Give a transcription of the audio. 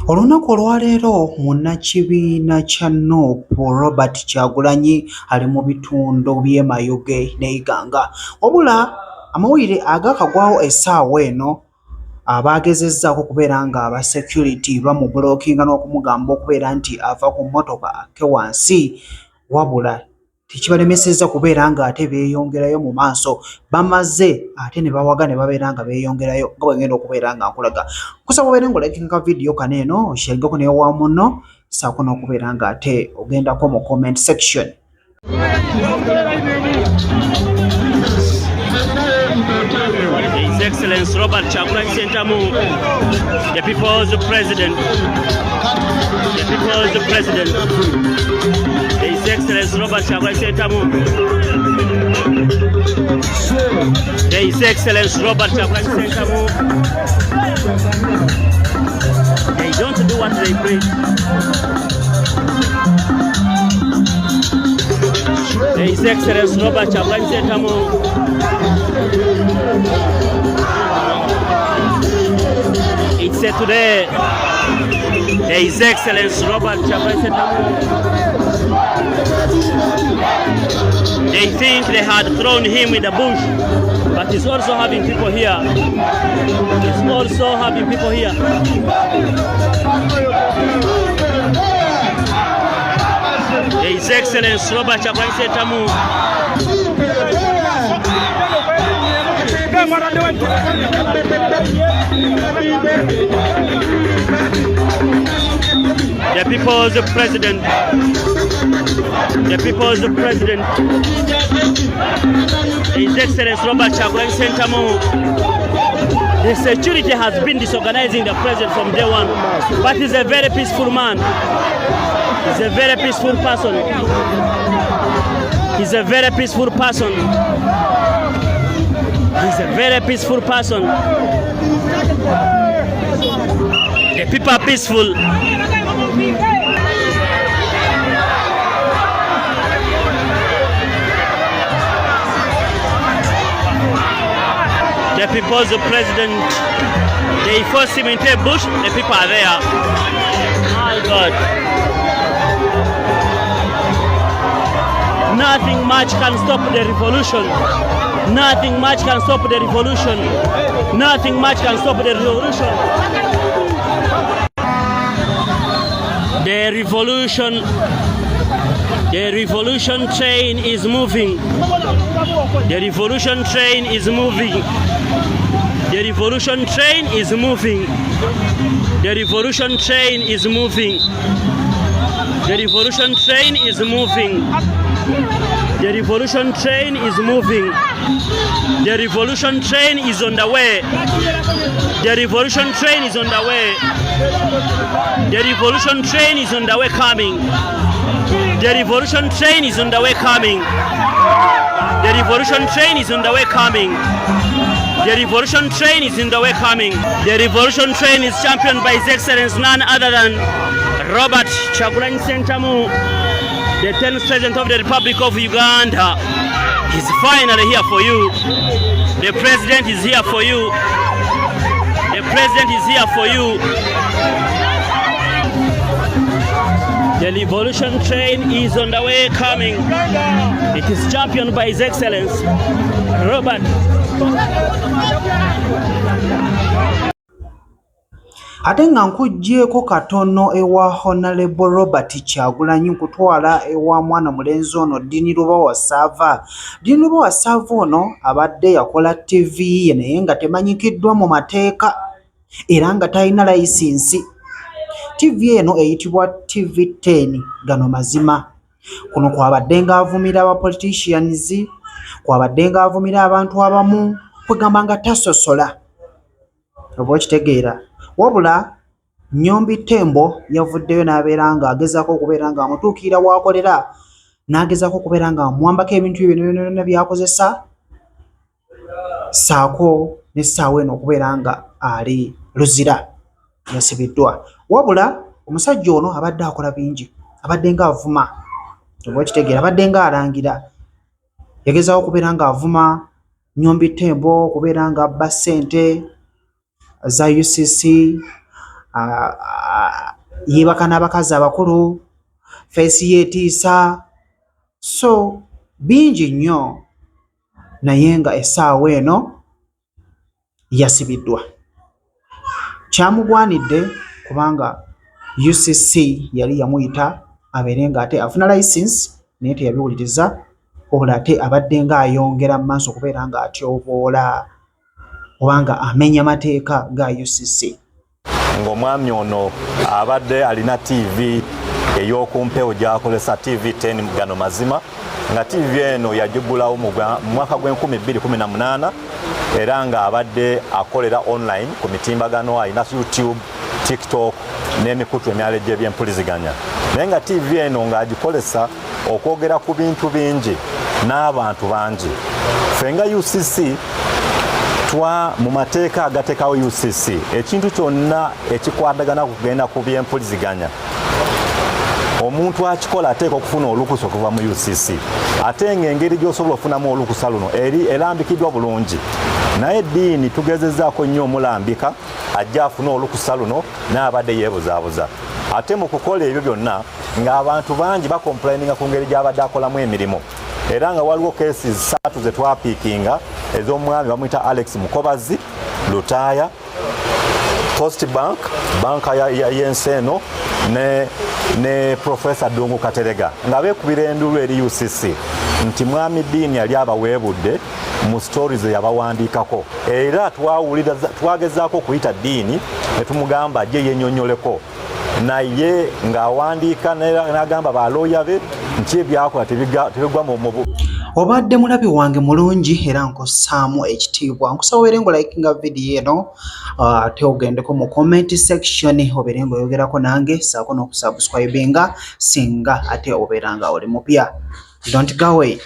Olunaku olwaleero munnakibiina kya Nuupu Robert Kyagulanyi ali mu bitundu by'e Mayuge ne Iganga. Wabula amawulire agaakagwawo essaawa eno abaagezezzaako okubeera nga aba security bamubulookinga n'okumugamba okubeera nti ava ku mmotoka ke wansi, wabula tekibalemesezza kubeera nga ate beeyongerayo mu maaso. Bamaze ate ne bawaga ne babeera nga beeyongerayo nga bwe ngenda okubeera nga nkulaga. Kusaba obeere ng'olakinga vidiyo kano eno osharingako n'ewa munno, ssaako n'okubeera nga ate ogendako mu comment section. His Excellency Robert Kyagulanyi Ssentamu, the People's President. The People's President. His Excellency Robert Kyagulanyi Ssentamu. His Excellency Robert Kyagulanyi Ssentamu. They don't do what they preach. His Excellency Robert Kyagulanyi Ssentamu. It's said today, His Excellency Robert Kyagulanyi Ssentamu. They think they had thrown him in the bush, but he's also having people here. He's also having people here. His Excellency Robert Kyagulanyi Ssentamu. The People's President. The People's President. His Excellency Robert Kyagulanyi Ssentamu. The security has been disorganizing the president from day one, but he's a very peaceful man. He's a very peaceful person. He's a very peaceful person. He's a very peaceful person. The people are peaceful. The People's President, they force him into a bush, the people are there. My God. Nothing much can stop the revolution. Nothing much can stop the revolution. Nothing much can stop the revolution. The revolution train is moving. The revolution train is moving. The revolution train is moving. The revolution train is moving. The revolution train is moving. The revolution train is moving. The revolution train is on the way. The revolution train is on the way. The revolution train is on the way coming. The revolution train is on the way coming. The revolution train is on the way coming. The revolution train is in the way coming. The revolution train is championed by His Excellency none other than Robert Kyagulanyi Ssentamu, the 10th President of the Republic of Uganda. He's finally here for you. The President is here for you. The President is here for you. The revolution train is on the way coming. It is championed by His Excellency Robert. Ate nga nkuggyeko katono ewa Honorable Robert Kyagulanyi nkutwala ewa mwana mulenzi ono Dini Lubowa Sava. Dini Lubowa Sava ono abadde yakola TV naye nga temanyikiddwa mu mateeka era nga talina layisinsi. TV eno eyitibwa TV10 gano mazima. Kuno kwabadde ng'avumira aba politicians, kwabadde ng'avumira abantu abamu kwegamba nga tasosola. Oba okitegeera. Wabula Nyombi Tembo yavuddeyo n'abeera nga agezaako okubeera nga amutuukira w'akolera, n'agezaako okubeera nga amwambako ebintu byonna by'akozesa, ssaako n'essaawa eno okubeera nga ali luzira yasibiddwa. Wabula omusajja ono abadde akola bingi, abadde ng'avuma. Oba okitegeera, abadde ng'alangira. Yagezaako okubeera ng'avuma Nyombi Tembo, okubeera ng'abba ssente za UCC, yeebaka n'abakazi abakulu, feesi yeetiisa, so bingi nnyo, naye nga essaawa eno yasibiddwa. Kyamugwanidde kubanga UCC yali yamuyita abeere ng'ate afuna license naye teyabiwuliriza, obula ate abadde ng'ayongera mu maaso okubeera ng'atyoboola kubanga amenya mateeka ga UCC. Ng'omwami ono abadde alina TV ey'okumpewo gy'akolesa TV 10 gano mazima, nga TV eno yagigulawo mu mwaka gw'2018 era ng'abadde akolera online ku mitimbagano, alina YouTube, TikTok n'emikutu emirala egy'ebyempuliziganya. Naye nga TV eno ng'agikolesa okwogera ku bintu bingi n'abantu bangi. Ffe nga UCC mu mateeka agateekawo UCC, ekintu kyonna ekikwatagana kugenda ku byempuliziganya, omuntu akikola ateeka okufuna olukusa okuva mu UCC. Ate ng'engeri gy'osobola okufunamu olukusa luno erambikiddwa bulungi. Naye eddiini tugezezzaako nnyo omulambika ajja afune olukusa luno n'abadde yeebuzaabuza. Ate mu kukola ebyo byonna ng'abantu bangi bakomplaininga ku ngeri gy'abadde akolamu emirimu. Era nga waliwo cases 3 ze twapiikinga ez'omwami bamuyita Alex Mukobazi, Lutaaya, Post Bank, banka y'ensi eno ne Professor Dungu Katerega nga beekubira endulu eri UCC nti mwami ddiini yali abaweebudde mu stories yabawandiikako. Era twagezaako okuyita ddiini ne tumugamba ajje yennyonnyoleko, naye ng'awandiika n'agamba balooya be nti ebyakola tebigwa mu Obadde mulabi wange mulungi era nkossaamu ekitiibwa. Nkusaba obeere ng'olikinga vidiyo eno ate ogendeko mu comment section obeere ng'oyogerako nange, ssaako n'okusubscribinga singa ate obeera nga oli mupya. Don't go away.